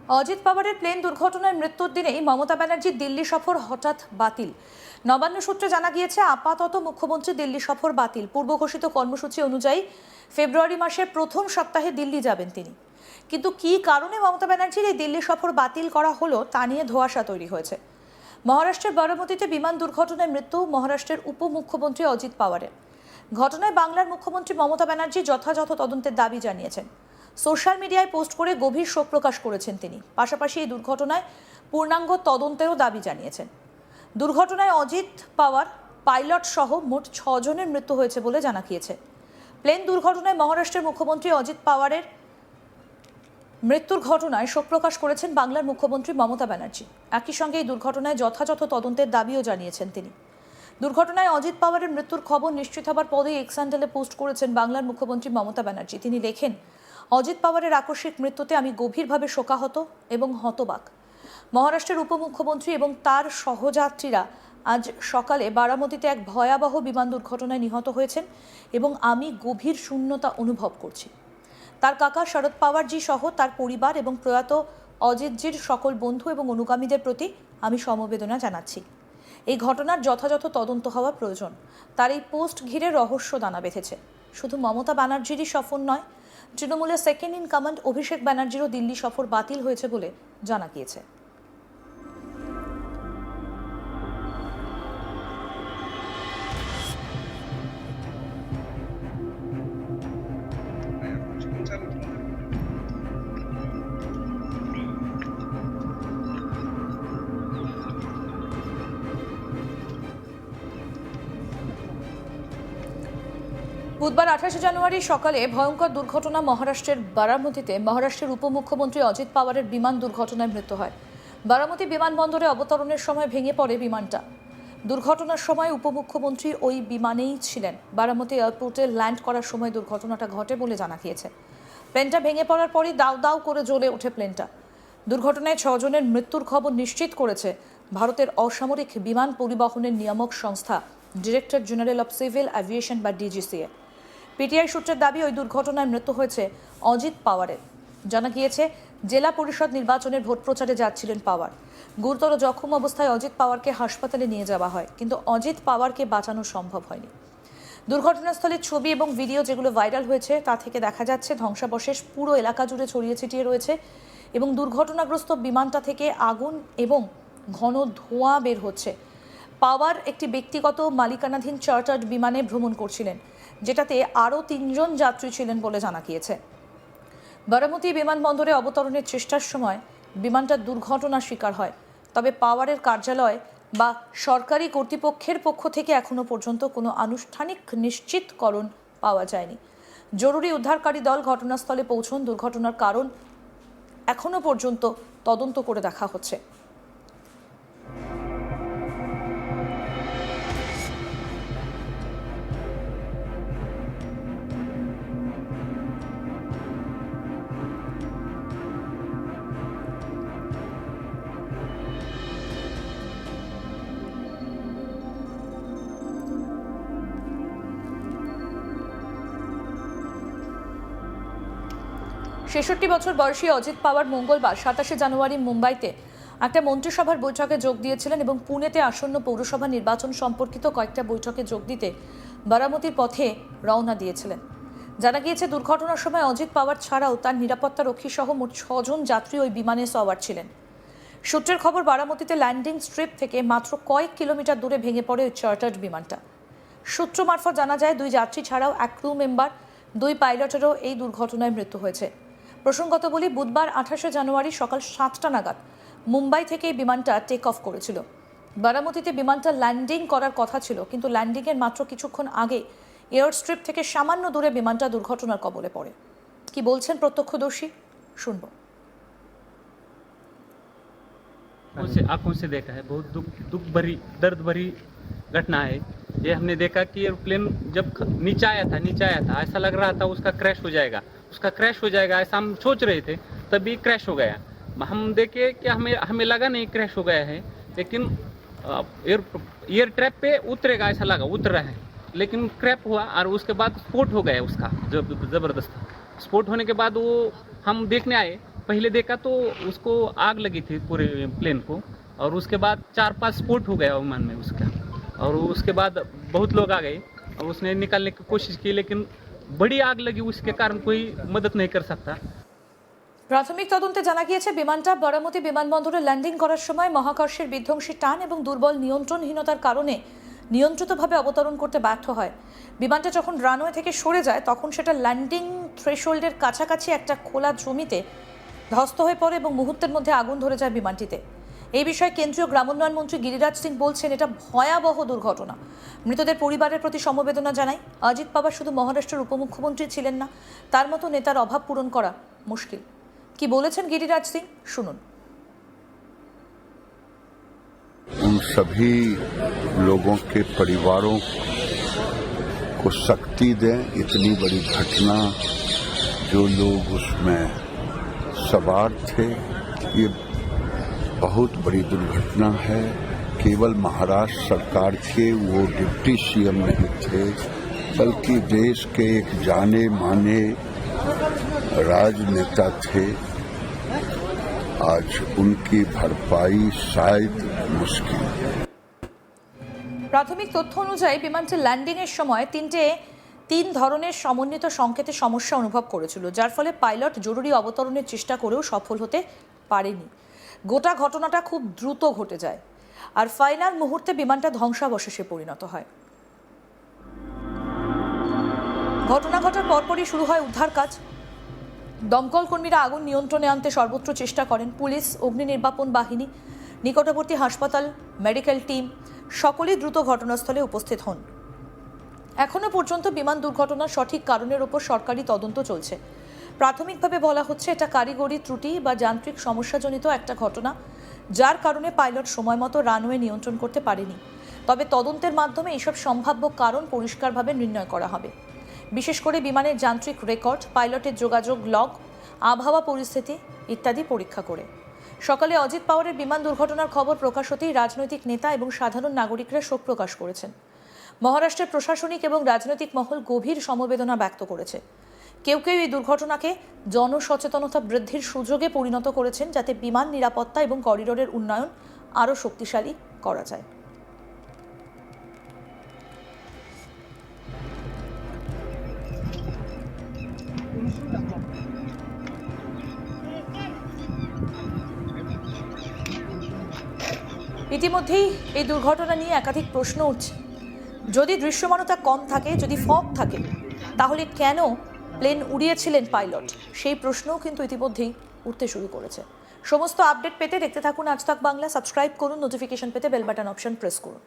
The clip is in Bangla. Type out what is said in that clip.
অজিত পাওয়ারের প্লেন দুর্ঘটনায় মৃত্যুর দিনেই মমতা ব্যানার্জির দিল্লি সফর হঠাৎ বাতিল। নবান্ন সূত্রে জানা গিয়েছে, আপাতত মুখ্যমন্ত্রী দিল্লি সফর বাতিল। পূর্ব ঘোষিত কর্মসূচি অনুযায়ী ফেব্রুয়ারি মাসের প্রথম সপ্তাহে দিল্লি যাবেন তিনি। কিন্তু কী কারণে মমতা ব্যানার্জির এই দিল্লি সফর বাতিল করা হলো তা নিয়ে ধোঁয়াশা তৈরি হয়েছে। মহারাষ্ট্রের বারামতিতে বিমান দুর্ঘটনায় মৃত্যু মহারাষ্ট্রের উপমুখ্যমন্ত্রী অজিত পাওয়ারের। ঘটনায় বাংলার মুখ্যমন্ত্রী মমতা ব্যানার্জি যথাযথ তদন্তের দাবি জানিয়েছেন। সোশ্যাল মিডিয়ায় পোস্ট করে গভীর শোক প্রকাশ করেছেন তিনি। পাশাপাশি এই দুর্ঘটনায় পূর্ণাঙ্গ তদন্তেরও দাবি জানিয়েছেন। দুর্ঘটনায় অজিত পাওয়ার পাইলট সহ মোট 6 জনের মৃত্যু হয়েছে বলে জানা গিয়েছে। প্লেন দুর্ঘটনায় মহারাষ্ট্রের মুখ্যমন্ত্রী অজিত পাওয়ারের মৃত্যুর ঘটনায় শোক প্রকাশ করেছেন বাংলার মুখ্যমন্ত্রী মমতা ব্যানার্জি। একই সঙ্গে এই দুর্ঘটনায় যথাযথ তদন্তের দাবিও জানিয়েছেন তিনি। দুর্ঘটনায় অজিত পাওয়ারের মৃত্যুর খবর নিশ্চিত হবার পরেই এক্স হ্যান্ডেলে পোস্ট করেছেন বাংলার মুখ্যমন্ত্রী মমতা ব্যানার্জি। তিনি লেখেন, অজিত পাওয়ারের আকস্মিক মৃত্যুতে আমি গভীরভাবে শোকাহত এবং হতবাক। মহারাষ্ট্রের উপমুখ্যমন্ত্রী এবং তার সহযাত্রীরা আজ সকালে বারামতিতে এক ভয়াবহ বিমান দুর্ঘটনায় নিহত হয়েছেন এবং আমি গভীর শূন্যতা অনুভব করছি। তার কাকা শরদ পাওয়ারজি সহ তার পরিবার এবং প্রয়াত অজিতজির সকল বন্ধু এবং অনুগামীদের প্রতি আমি সমবেদনা জানাচ্ছি। এই ঘটনার যথাযথ তদন্ত হওয়া প্রয়োজন। তার এই পোস্ট ঘিরে রহস্য দানা বেঁধেছে। শুধু মমতা ব্যানার্জিরই সফর নয়, তৃণমূলের সেকেন্ড ইন কমান্ড অভিষেক ব্যানার্জিরও দিল্লি সফর বাতিল হয়েছে বলে জানা গিয়েছে। বুধবার 28 জানুয়ারি সকালে ভয়ঙ্কর দুর্ঘটনা মহারাষ্ট্রের বারামতিতে মহারাষ্ট্রের উপমুখ্যমন্ত্রী অজিত পাওয়ারের বিমান দুর্ঘটনায় মৃত্যু হয়। বারামতি বিমানবন্দরে অবতরণের সময় ভেঙে পড়ে বিমানটা। দুর্ঘটনার সময় উপমুখ্যমন্ত্রী ওই বিমানেই ছিলেন। বারামতি এয়ারপোর্টে ল্যান্ড করার সময় দুর্ঘটনাটা ঘটে বলে জানা গিয়েছে। প্লেনটা ভেঙে পড়ার পরই দাউ দাউ করে জ্বলে ওঠে প্লেনটা। দুর্ঘটনায় 6 জনের মৃত্যুর খবর নিশ্চিত করেছে ভারতের অসামরিক বিমান পরিবহনের নিয়ামক সংস্থা director general of civil aviation বা ডিজিসিএ। পিটিআই সূত্রের দাবি, ওই দুর্ঘটনায় মৃত্যু হয়েছে অজিত পাওয়ারের। জানা গিয়েছে, জেলা পরিষদ নির্বাচনের ভোট প্রচারে যাচ্ছিলেন পাওয়ার। গুরুতর জখম অবস্থায় অজিত পাওয়ারকে হাসপাতালে নিয়ে যাওয়া হয়, কিন্তু অজিত পাওয়ারকে বাঁচানো সম্ভব হয়নি। দুর্ঘটনাস্থলের ছবি এবং ভিডিও যেগুলো ভাইরাল হয়েছে তা থেকে দেখা যাচ্ছে ধ্বংসাবশেষ পুরো এলাকা জুড়ে ছড়িয়ে ছিটিয়ে রয়েছে এবং দুর্ঘটনাগ্রস্ত বিমানটা থেকে আগুন এবং ঘন ধোঁয়া বের হচ্ছে। পাওয়ার একটি ব্যক্তিগত মালিকানাধীন চার্টার্ড বিমানে ভ্রমণ করছিলেন, যেটাতে আরও 3 জন যাত্রী ছিলেন বলে জানা গিয়েছে। বারামতি বিমানবন্দরে অবতরণের চেষ্টার সময় বিমানটা দুর্ঘটনার শিকার হয়। তবে পাওয়ারের কার্যালয় বা সরকারি কর্তৃপক্ষের পক্ষ থেকে এখনও পর্যন্ত কোনো আনুষ্ঠানিক নিশ্চিতকরণ পাওয়া যায়নি। জরুরি উদ্ধারকারী দল ঘটনাস্থলে পৌঁছন। দুর্ঘটনার কারণ এখনও পর্যন্ত তদন্ত করে দেখা হচ্ছে। ৬৬ বছর বয়সী অজিত পাওয়ার মঙ্গলবার ২৭ জানুয়ারি মুম্বাইতে একটা মন্ত্রিসভার বৈঠকে যোগ দিয়েছিলেন এবং পুনেতে আসন্ন পৌরসভা নির্বাচন সম্পর্কিত কয়েকটা বৈঠকে যোগ দিতে বারামতির পথে রওনা দিয়েছিলেন। জানা গিয়েছে, দুর্ঘটনার সময় অজিত পাওয়ার ছাড়াও তার নিরাপত্তা রক্ষী সহ মোট 6 জন যাত্রী ওই বিমানে সওয়ার ছিলেন। সূত্রের খবর, বারামতিতে ল্যান্ডিং স্ট্রিপ থেকে মাত্র কয়েক কিলোমিটার দূরে ভেঙে পড়ে ওই চার্টার্ড বিমানটা। সূত্র মারফত জানা যায়, 2 যাত্রী ছাড়াও এক ক্রু মেম্বার, 2 পাইলটেরও এই দুর্ঘটনায় মৃত্যু হয়েছে। প্রসঙ্গত বলি, বুধবার 28 জানুয়ারি সকাল 7টা নাগাদ মুম্বাই থেকে বিমানটা টেক অফ করেছিল। বারামতিতে বিমানটা ল্যান্ডিং করার কথা ছিল, কিন্তু ল্যান্ডিংয়ের মাত্র কিছুক্ষণ আগে এয়ার স্ট্রিপ থেকে সামান্য দূরে বিমানটা দুর্ঘটনার কবলে পড়ে। কি বলছেন প্রত্যক্ষদর্শী, শুনবো। आंखों से देखा है, बहुत दुख भरी दर्द भरी घटना है ये। हमने देखा कि एयरप्लेन जब नीचे आया था ऐसा लग रहा था उसका क्रैश हो जाएगा ऐसा हम सोच रहे थे, तभी क्रैश हो गया। हम देखे कि हमें लगा नहीं क्रैश हो गया है, लेकिन एयर ट्रैप पे उतरेगा ऐसा लगा, उतर रहा है, लेकिन क्रैप हुआ और उसके बाद स्फोट हो गया उसका जबरदस्त। स्फोट होने के बाद वो हम देखने आए पहले देखा तो उसको आग लगी थी पूरे प्लेन को, और उसके बाद 4-5 स्फोट हो गया विमान में उसका, और उसके बाद बहुत लोग आ गए और उसने निकालने की कोशिश की, लेकिन बड़ी आग लगी, उसके कारण कोई मदद नहीं कर सकता। প্রাথমিক তদন্তে জানা গিয়েছে বিমানটা বারামতি বিমানবন্দরে ল্যান্ডিং করার সময় মহাকর্ষের বিধ্বংসী টান এবং দুর্বল নিয়ন্ত্রণহীনতার কারণে নিয়ন্ত্রিতভাবে অবতরণ করতে ব্যর্থ হয়। বিমানটা যখন রানওয়ে থেকে সরে যায় তখন সেটা ল্যান্ডিং থ্রেশহোল্ডের কাছাকাছি একটা খোলা জমিতে ধ্বস্ত হয়ে পড়ে এবং মুহূর্তের মধ্যে আগুন ধরে যায় বিমানটিতে। এই বিষয়ে কেন্দ্রীয় গ্রামোন্নয়ন মন্ত্রী গিরিরাজ সিং বলছেন, এটা ভয়াবহ দুর্ঘটনা। মৃতদের পরিবারের প্রতি সমবেদনা জানাই। অজিত পাওয়ার শুধু মহারাষ্ট্রের উপমুখ্যমন্ত্রী ছিলেন না, তার মতো নেতার অভাব পূরণ করা মুশকিল। কি বলেছেন গিরিরাজ সিং, শুনুন। उन सभी लोगों के परिवारों को शक्ति दें। इतनी बड़ी घटना, जो लोग उसमें सवार थे, ये बहुत बड़ी दुर्घटना है। केवल महाराष्ट्र सरकार के वो डिप्टी सीएम नहीं थे, बल्कि देश के एक जाने माने राजनेता थे। आज उनकी भरपाई शायद मुश्किल। প্রাথমিক তথ্য অনুযায়ী বিমানটি ল্যান্ডিংয়ের সময় তিন ধরনের সমন্বিত সংকেতে সমস্যা অনুভব করেছিল, যার ফলে পাইলট জরুরি অবতরণের চেষ্টা করেও সফল হতে পারেনি। গোটা ঘটনাটা খুব দ্রুত ঘটে যায় আর ফাইনাল মুহূর্তে বিমানটা ধ্বংসাবশেষে পরিণত হয়। ঘটনা ঘটার পরপরই শুরু হয় উদ্ধার কাজ। দমকল কর্মীরা আগুন নিয়ন্ত্রণে আনতে সর্বত্র চেষ্টা করেন। পুলিশ, অগ্নি নির্বাপন বাহিনী, নিকটবর্তী হাসপাতাল, মেডিকেল টিম সকলেই দ্রুত ঘটনাস্থলে উপস্থিত হন। এখনো পর্যন্ত বিমান দুর্ঘটনার সঠিক কারণের ওপর সরকারি তদন্ত চলছে। প্রাথমিকভাবে বলা হচ্ছে এটা কারিগরি ত্রুটি বা যান্ত্রিক সমস্যাজনিত একটা ঘটনা, যার কারণে পাইলট সময় মতো রানওয়ে নিয়ন্ত্রণ করতে পারেনি। তবে তদন্তের মাধ্যমে এইসব সম্ভাব্য কারণ পরিষ্কারভাবে নির্ণয় করা হবে, বিশেষ করে বিমানের যান্ত্রিক রেকর্ড, পাইলটের যোগাযোগ লগ, আবহাওয়া পরিস্থিতি ইত্যাদি পরীক্ষা করে। সকালে অজিত পাওয়ারের বিমান দুর্ঘটনার খবর প্রকাশ হতেই রাজনৈতিক নেতা এবং সাধারণ নাগরিকরা শোক প্রকাশ করেছেন। মহারাষ্ট্রের প্রশাসনিক এবং রাজনৈতিক মহল গভীর সমবেদনা ব্যক্ত করেছে। কেউ কেউ এই দুর্ঘটনাকে জনসচেতনতা বৃদ্ধির সুযোগে পরিণত করেছেন, যাতে বিমান নিরাপত্তা এবং করিডোরের উন্নয়ন আরও শক্তিশালী করা যায়। ইতিমধ্যেই এই দুর্ঘটনা নিয়ে একাধিক প্রশ্ন উঠছে। যদি দৃশ্যমানতা কম থাকে, যদি ফগ থাকে, তাহলে কেন প্লেন উড়িয়েছিলেন পাইলট? সেই প্রশ্নও কিন্তু ইতিমধ্যেই উঠতে শুরু করেছে। সমস্ত আপডেট পেতে দেখতে থাকুন আজ তাক বাংলা। সাবস্ক্রাইব করুন, নোটিফিকেশন পেতে বেল বাটন অপশন প্রেস করুন।